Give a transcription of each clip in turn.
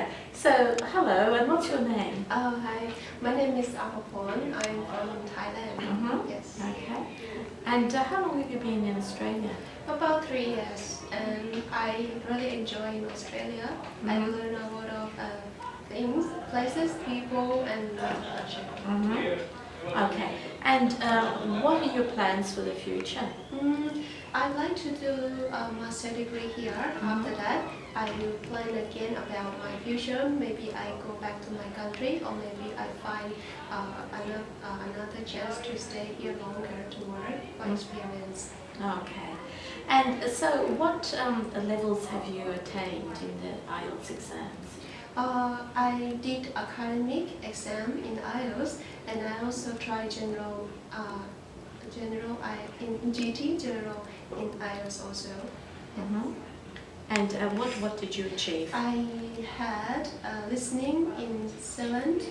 Okay, so hello, and what's your name? Oh, hi. My name is Arpaporn. I'm from Thailand. Yes. Okay. And how long have you been in Australia? About 3 years, and I really enjoy Australia. I learn a lot of things, places, people, and culture. Okay. And what are your plans for the future? I'd like to do a master degree here. After that, I will plan again about my future. Maybe I go back to my country, or maybe I find another chance to stay here longer to work for experience. Okay. And so what levels have you attained in the IELTS exams? I did academic exam in IELTS, and I also tried general in GT general in IELTS also. And what did you achieve? I had listening in 7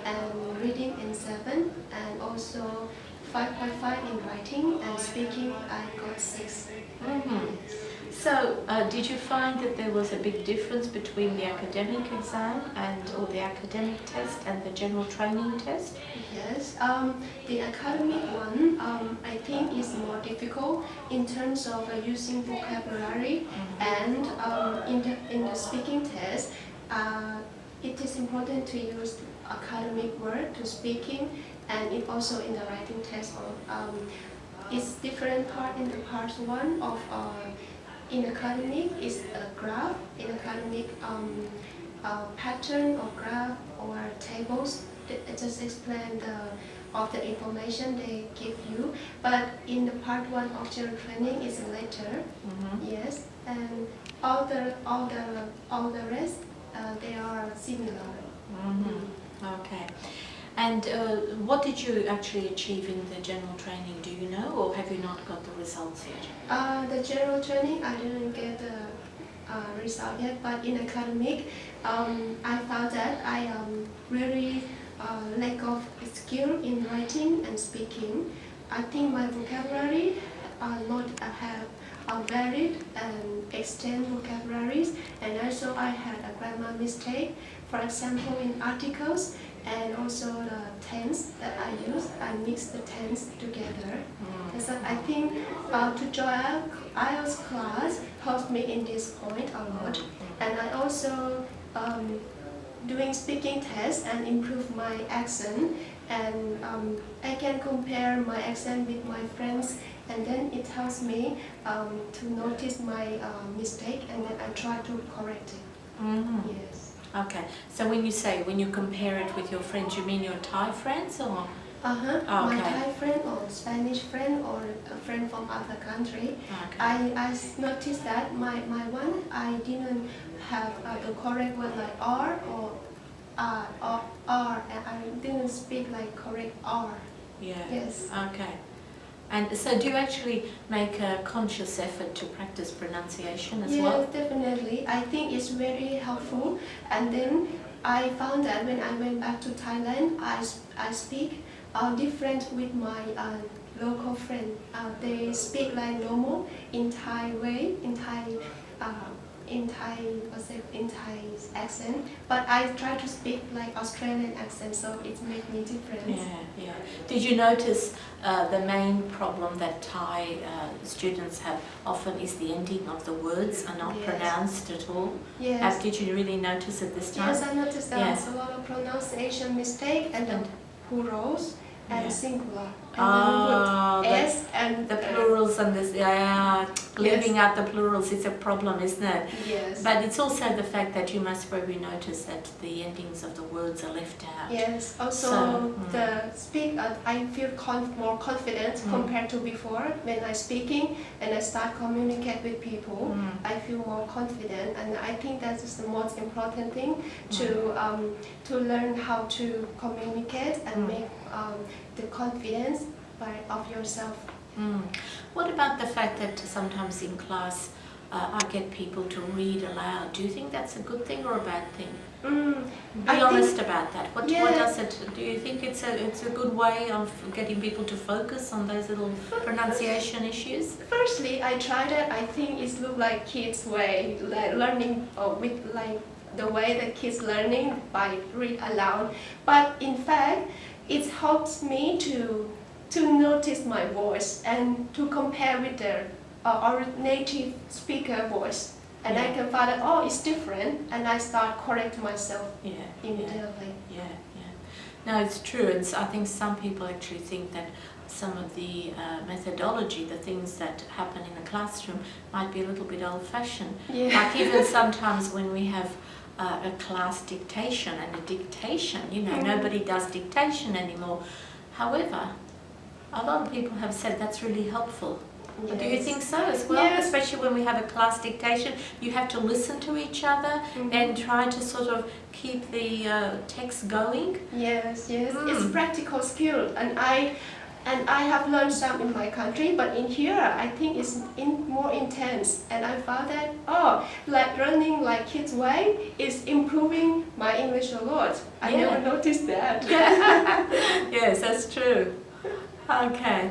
and reading in 7, and also 5.5 in writing, and speaking I got 6. So, did you find that there was a big difference between the academic exam or the academic test and the general training test? Yes, the academic one I think is more difficult in terms of using vocabulary, and in the speaking test, it is important to use academic word to speaking, and it also in the writing test. It's different part in the part 1 of in academic is a graph. In academic, pattern or graph or tables. It just explain of the information they give you. But in the part 1 of general training is a letter. Yes, and all the rest they are similar. Okay. And what did you actually achieve in the general training? Do you know, or have you not got the results yet? The general training, I didn't get the result yet, but in academic, I found that I really lack of skill in writing and speaking. I think my vocabulary not have varied and extend vocabularies, and also I had a grammar mistake. For example, in articles, and also the tense that I use, I mix the tense together. So I think to join IELTS class helped me in this point a lot. And I also doing speaking tests and improve my accent, and I can compare my accent with my friends, and then it helps me to notice my mistake, and then I try to correct it. Yes. Okay, so when you compare it with your friends, you mean your Thai friends or? Okay. My Thai friend or Spanish friend or a friend from other country. I noticed that my one I didn't have the correct word like R or R, and I didn't speak like correct R. Yeah. Yes. Okay. And so do you actually make a conscious effort to practice pronunciation as well? Yes, definitely. I think it's very helpful. And then I found that when I went back to Thailand, I speak different with my local friend. They speak like normal in Thai way, in Thai accent, but I try to speak like Australian accent, so it makes me different. Yeah. Did you notice the main problem that Thai students have often is the ending of the words are not pronounced at all? Yes. Did you really notice it this time? Yes, I noticed that there's a lot of pronunciation mistake and the plurals and singular. And then S and the plurals and this, leaving out the plurals is a problem, isn't it? Yes. But it's also the fact that you must probably notice that the endings of the words are left out. Yes. Also, I feel more confident compared to before. When I'm speaking and I start communicate with people, I feel more confident, and I think that is the most important thing to learn how to communicate and make the confidence of yourself. What about the fact that sometimes in class I get people to read aloud? Do you think that's a good thing or a bad thing? Be honest about that. What does it? Do you think it's a good way of getting people to focus on those little pronunciation issues? Firstly, I tried it. I think it looks like kids' way, like learning with like the way the kids learning by read aloud. But in fact, it helps me to notice my voice and to compare with the our native speaker voice. And I can find out, oh, it's different, and I start correct myself immediately. No, it's true. I think some people actually think that some of the methodology, the things that happen in the classroom, might be a little bit old-fashioned. Like even sometimes when we have a class dictation and a dictation, nobody does dictation anymore. However, a lot of people have said that's really helpful. Yes. Do you think so as well? Yes. Especially when we have a class dictation, you have to listen to each other and try to sort of keep the text going. Yes, it's practical skill, and I have learned some in my country, but in here I think it's more intense, and I found that like learning like kids' way is improving my English a lot. I never noticed that. Yes, that's true. Okay.